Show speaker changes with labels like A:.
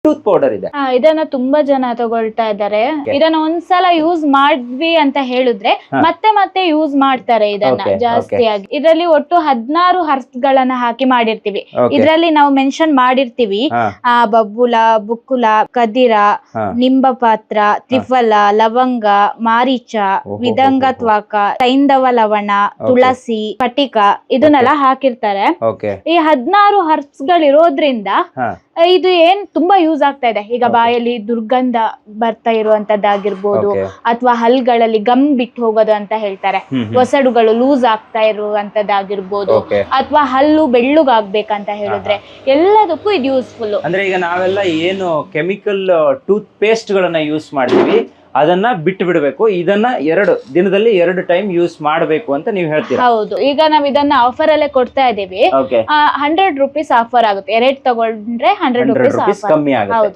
A: Tooth powder ಇದೆ.
B: ಇದನ್ನ ತುಂಬಾ ಜನ ತಗೊಳ್ತಾ ಇದ್ದಾರೆ. ಇದನ್ನ ಒಂದ್ಸಲ ಯೂಸ್ ಮಾಡಿದ್ವಿ ಅಂತ ಹೇಳಿದ್ರೆ ಮತ್ತೆ ಮತ್ತೆ ಯೂಸ್ ಮಾಡ್ತಾರೆ ಇದನ್ನ ಜಾಸ್ತಿಯಾಗಿ. ಇದರಲ್ಲಿ ಒಟ್ಟು 16 ಹರ್ಬ್ಸ್ ಗಳನ್ನ ಹಾಕಿ ಮಾಡಿರ್ತೀವಿ. ಇದರಲ್ಲಿ ನಾವು ಮೆನ್ಷನ್ ಮಾಡಿರ್ತೀವಿ ಬಬ್ಬುಲ, ಬುಕ್ಕುಲ, ಕದಿರ, ನಿಂಬಪಾತ್ರ, ತ್ರಿಫಲ, ಲವಂಗ, ಮಾರೀಚ, ವಿದಂಗತ್ವಾಕ, ಸೈಂಧವ ಲವಣ, ತುಳಸಿ, ಪಟಿಕ ಇದನ್ನೆಲ್ಲ ಹಾಕಿರ್ತಾರೆ. ಈ 16 ಹರ್ಬ್ಸ್ ಗಳಿರೋದ್ರಿಂದ ಇದು ಏನ್ ತುಂಬಾ ಯೂಸ್ ಆಗ್ತಾ ಇದೆ. ಈಗ ಬಾಯಲ್ಲಿ ದುರ್ಗಂಧ ಬರ್ತಾ ಇರುವಂತದ್ದಾಗಿರ್ಬೋದು, ಅಥವಾ ಹಲ್ಗಳಲ್ಲಿ ಗಮ್ ಬಿಟ್ಟು ಹೋಗೋದು ಅಂತ ಹೇಳ್ತಾರೆ, ಒಸಡುಗಳು ಲೂಸ್ ಆಗ್ತಾ ಇರುವಂತದ್ದಾಗಿರ್ಬೋದು, ಅಥವಾ ಹಲ್ಲು ಬೆಳ್ಳುಗಾಗ್ಬೇಕಂತ ಹೇಳಿದ್ರೆ ಎಲ್ಲದಕ್ಕೂ ಇದು ಯೂಸ್ಫುಲ್.
A: ಅಂದ್ರೆ ಈಗ ನಾವೆಲ್ಲ ಏನು ಕೆಮಿಕಲ್ ಟೂತ್ ಪೇಸ್ಟ್ ಗಳನ್ನ ಯೂಸ್ ಮಾಡ್ತೀವಿ ಅದನ್ನ ಬಿಟ್ಟು ಬಿಡಬೇಕು. ಇದನ್ನ 2 ದಿನದಲ್ಲಿ 2 ಟೈಮ್ ಯೂಸ್ ಮಾಡಬೇಕು ಅಂತ ನೀವು ಹೇಳ್ತೀರಾ?
B: ಹೌದು. ಈಗ ನಾವ್ ಇದನ್ನ ಆಫರ್ ಅಲ್ಲೇ ಕೊಡ್ತಾ ಇದೀವಿ. 100 ರೂಪೀಸ್ ಆಫರ್ ಆಗುತ್ತೆ. 2 ತಗೊಂಡ್ರೆ 100 ರೂಪೀಸ್
A: ಕಮ್ಮಿ ಆಗುತ್ತೆ.